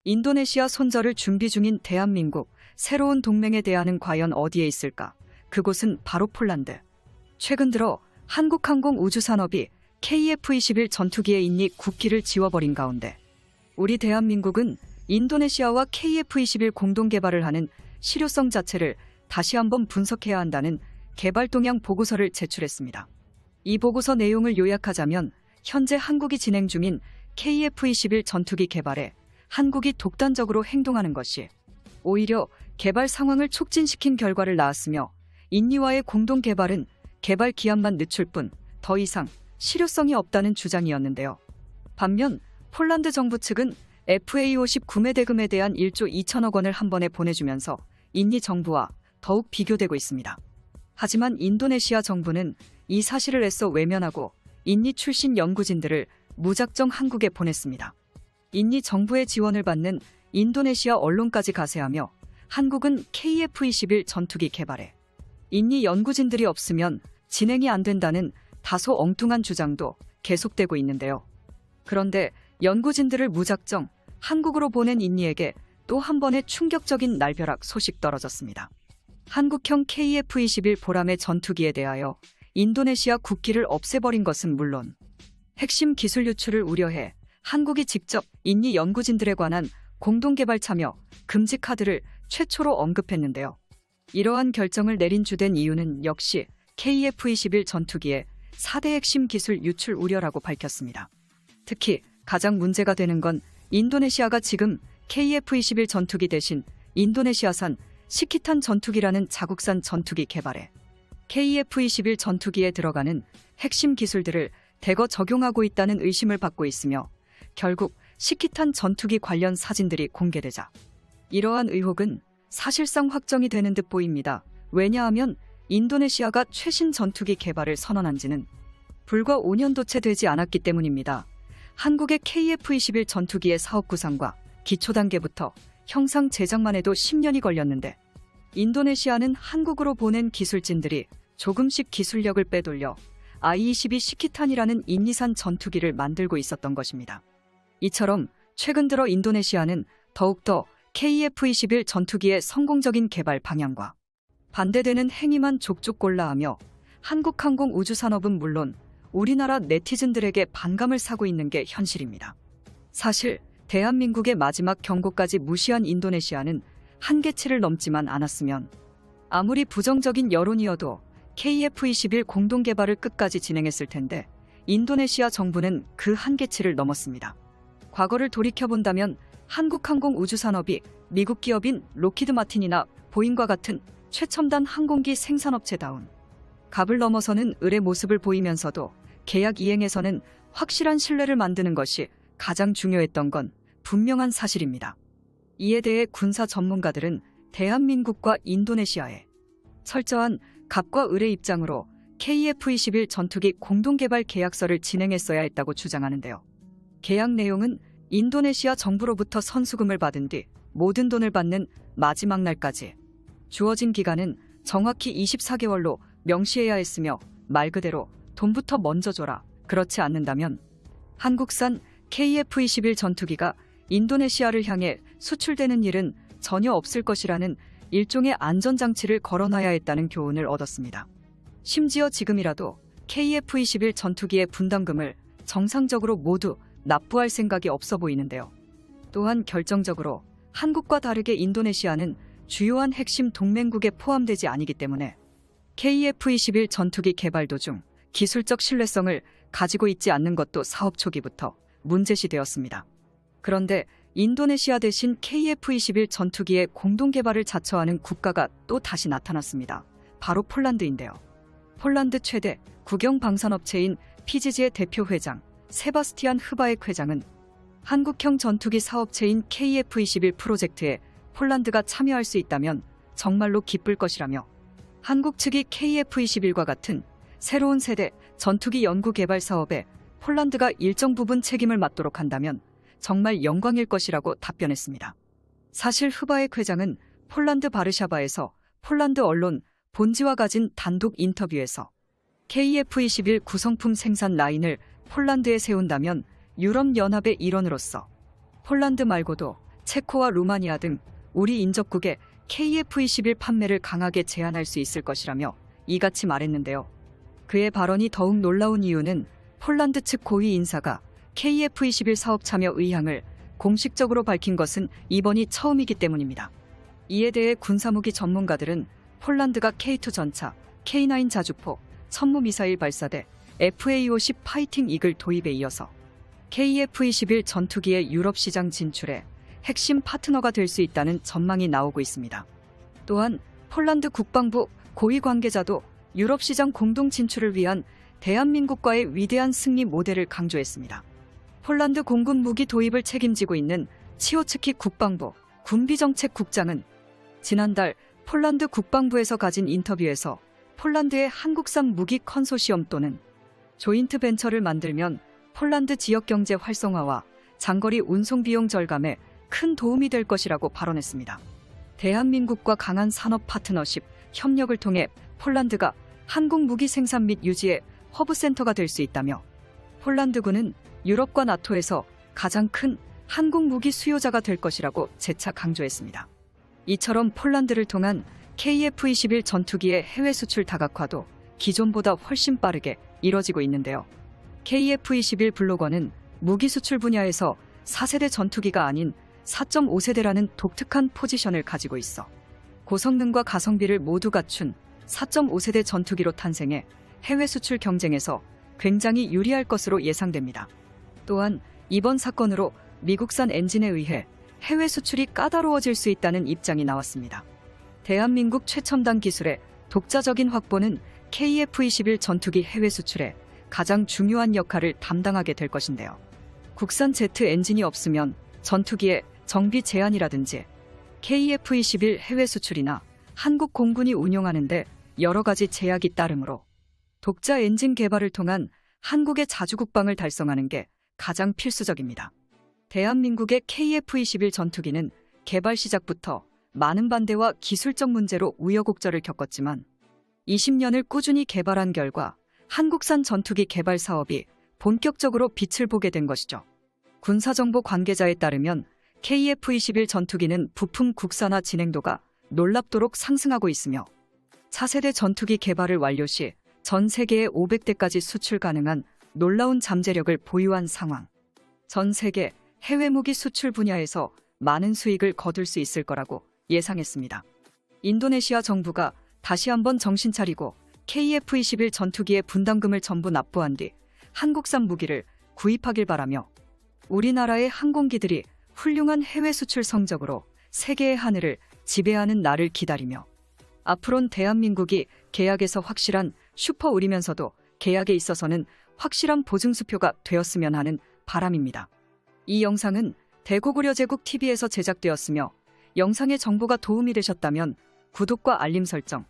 인도네시아 손절을 준비 중인 대한민국, 새로운 동맹에 대안은 과연 어디에 있을까? 그곳은 바로 폴란드. 최근 들어 한국항공 우주산업이 KF-21 전투기의 인니 9기를 지워버린 가운데 우리 대한민국은 인도네시아와 KF-21 공동 개발을 하는 실효성 자체를 다시 한번 분석해야 한다는 개발 동향 보고서를 제출했습니다. 이 보고서 내용을 요약하자면 현재 한국이 진행 중인 KF-21 전투기 개발에 한국이 독단적으로 행동하는 것이 오히려 개발 상황을 촉진시킨 결과를 낳았으며 인니와의 공동 개발은 개발 기한만 늦출 뿐 더 이상 실효성이 없다는 주장이었는데요. 반면 폴란드 정부 측은 FA-50 구매 대금에 대한 1조 2천억 원을 한 번에 보내주면서 인니 정부와 더욱 비교되고 있습니다. 하지만 인도네시아 정부는 이 사실을 애써 외면하고 인니 출신 연구진들을 무작정 한국에 보냈습니다. 인니 정부의 지원을 받는 인도네시아 언론까지 가세하며 한국은 KF-21 전투기 개발에 인니 연구진들이 없으면 진행이 안 된다는 다소 엉뚱한 주장도 계속되고 있는데요. 그런데 연구진들을 무작정 한국으로 보낸 인니에게 또 한 번의 충격적인 날벼락 소식 떨어졌습니다. 한국형 KF-21 보람의 전투기에 대하여 인도네시아 국기를 없애버린 것은 물론 핵심 기술 유출을 우려해 한국이 직접 인니 연구진들에 관한 공동개발 참여 금지 카드를 최초로 언급했는데요. 이러한 결정을 내린 주된 이유는 역시 KF-21 전투기의 4대 핵심 기술 유출 우려라고 밝혔습니다. 특히 가장 문제가 되는 건 인도네시아가 지금 KF-21 전투기 대신 인도네시아산 시키탄 전투기라는 자국산 전투기 개발에 KF-21 전투기에 들어가는 핵심 기술들을 대거 적용하고 있다는 의심을 받고 있으며 결국 시키탄 전투기 관련 사진들이 공개되자 이러한 의혹은 사실상 확정이 되는 듯 보입니다. 왜냐하면 인도네시아가 최신 전투기 개발을 선언한 지는 불과 5년도 채 되지 않았기 때문입니다. 한국의 KF-21 전투기의 사업 구상과 기초 단계부터 형상 제작만 해도 10년이 걸렸는데 인도네시아는 한국으로 보낸 기술진들이 조금씩 기술력을 빼돌려 I-22 시키탄이라는 인니산 전투기를 만들고 있었던 것입니다. 이처럼 최근 들어 인도네시아는 더욱더 KF-21 전투기의 성공적인 개발 방향과 반대되는 행위만 족족 골라하며 한국항공 우주산업은 물론 우리나라 네티즌들에게 반감을 사고 있는 게 현실입니다. 사실 대한민국의 마지막 경고까지 무시한 인도네시아는 한계치를 넘지만 않았으면 아무리 부정적인 여론이어도 KF-21 공동개발을 끝까지 진행했을 텐데 인도네시아 정부는 그 한계치를 넘었습니다. 과거를 돌이켜본다면 한국항공 우주산업이 미국 기업인 로키드 마틴이나 보잉과 같은 최첨단 항공기 생산업체다운 갑을 넘어서는 을의 모습을 보이면서도 계약 이행에서는 확실한 신뢰를 만드는 것이 가장 중요했던 건 분명한 사실입니다. 이에 대해 군사 전문가들은 대한민국과 인도네시아의 철저한 갑과 을의 입장으로 KF-21 전투기 공동개발 계약서를 진행했어야 했다고 주장하는데요. 계약 내용은 인도네시아 정부로부터 선수금을 받은 뒤 모든 돈을 받는 마지막 날까지 주어진 기간은 정확히 24개월로 명시해야 했으며 말 그대로 돈부터 먼저 줘라. 그렇지 않는다면 한국산 KF-21 전투기가 인도네시아를 향해 수출되는 일은 전혀 없을 것이라는 일종의 안전장치를 걸어놔야 했다는 교훈을 얻었습니다. 심지어 지금이라도 KF-21 전투기의 분담금을 정상적으로 모두 납부할 생각이 없어 보이는데요. 또한 결정적으로 한국과 다르게 인도네시아는 주요한 핵심 동맹국에 포함되지 않기 때문에 KF-21 전투기 개발 도중 기술적 신뢰성을 가지고 있지 않는 것도 사업 초기부터 문제시되었습니다. 그런데 인도네시아 대신 KF-21 전투기의 공동 개발을 자처하는 국가가 또 다시 나타났습니다. 바로 폴란드인데요. 폴란드 최대 국영 방산업체인 PGG의 대표 회장 세바스티안 흐바엑 회장은 한국형 전투기 사업체인 KF-21 프로젝트에 폴란드가 참여할 수 있다면 정말로 기쁠 것이라며 한국 측이 KF-21과 같은 새로운 세대 전투기 연구 개발 사업에 폴란드가 일정 부분 책임을 맡도록 한다면 정말 영광일 것이라고 답변했습니다. 사실 흐바엑 회장은 폴란드 바르샤바에서 폴란드 언론 본지와 가진 단독 인터뷰에서 KF-21 구성품 생산 라인을 폴란드에 세운다면 유럽연합의 일원으로서 폴란드 말고도 체코와 루마니아 등 우리 인접국의 KF-21 판매를 강하게 제한할 수 있을 것이라며 이같이 말했는데요. 그의 발언이 더욱 놀라운 이유는 폴란드 측 고위 인사가 KF-21 사업 참여 의향을 공식적으로 밝힌 것은 이번이 처음이기 때문입니다. 이에 대해 군사무기 전문가들은 폴란드가 K2 전차, K9 자주포, 천무미사일 발사대, FA-50 파이팅 이글 도입에 이어서 KF-21 전투기의 유럽 시장 진출에 핵심 파트너가 될 수 있다는 전망이 나오고 있습니다. 또한 폴란드 국방부 고위 관계자도 유럽 시장 공동 진출을 위한 대한민국과의 위대한 승리 모델을 강조했습니다. 폴란드 공군 무기 도입을 책임지고 있는 치오츠키 국방부 군비정책국장은 지난달 폴란드 국방부에서 가진 인터뷰에서 폴란드의 한국산 무기 컨소시엄 또는 조인트 벤처를 만들면 폴란드 지역 경제 활성화와 장거리 운송 비용 절감에 큰 도움이 될 것이라고 발언했습니다. 대한민국과 강한 산업 파트너십, 협력을 통해 폴란드가 한국 무기 생산 및 유지의 허브센터가 될 수 있다며 폴란드군은 유럽과 나토에서 가장 큰 한국 무기 수요자가 될 것이라고 재차 강조했습니다. 이처럼 폴란드를 통한 KF-21 전투기의 해외 수출 다각화도 기존보다 훨씬 빠르게 이뤄지고 있는데요. KF-21 블로거는 무기 수출 분야에서 4세대 전투기가 아닌 4.5세대라는 독특한 포지션을 가지고 있어 고성능과 가성비를 모두 갖춘 4.5세대 전투기로 탄생해 해외 수출 경쟁에서 굉장히 유리할 것으로 예상됩니다. 또한 이번 사건으로 미국산 엔진에 의해 해외 수출이 까다로워질 수 있다는 입장이 나왔습니다. 대한민국 최첨단 기술의 독자적인 확보는 KF-21 전투기 해외 수출에 가장 중요한 역할을 담당하게 될 것인데요. 국산 제트 엔진이 없으면 전투기의 정비 제한이라든지 KF-21 해외 수출이나 한국 공군이 운용하는데 여러 가지 제약이 따르므로 독자 엔진 개발을 통한 한국의 자주국방을 달성하는 게 가장 필수적입니다. 대한민국의 KF-21 전투기는 개발 시작부터 많은 반대와 기술적 문제로 우여곡절을 겪었지만 20년을 꾸준히 개발한 결과 한국산 전투기 개발 사업이 본격적으로 빛을 보게 된 것이죠. 군사정보 관계자에 따르면 KF-21 전투기는 부품 국산화 진행도가 놀랍도록 상승하고 있으며 차세대 전투기 개발을 완료 시 전 세계에 500대까지 수출 가능한 놀라운 잠재력을 보유한 상황. 전 세계 해외 무기 수출 분야에서 많은 수익을 거둘 수 있을 거라고 예상했습니다. 인도네시아 정부가 다시 한번 정신 차리고 KF-21 전투기의 분담금을 전부 납부한 뒤 한국산 무기를 구입하길 바라며 우리나라의 항공기들이 훌륭한 해외 수출 성적으로 세계의 하늘을 지배하는 날을 기다리며 앞으론 대한민국이 계약에서 확실한 슈퍼울이면서도 계약에 있어서는 확실한 보증수표가 되었으면 하는 바람입니다. 이 영상은 대구고려제국TV에서 제작되었으며 영상의 정보가 도움이 되셨다면 구독과 알림 설정,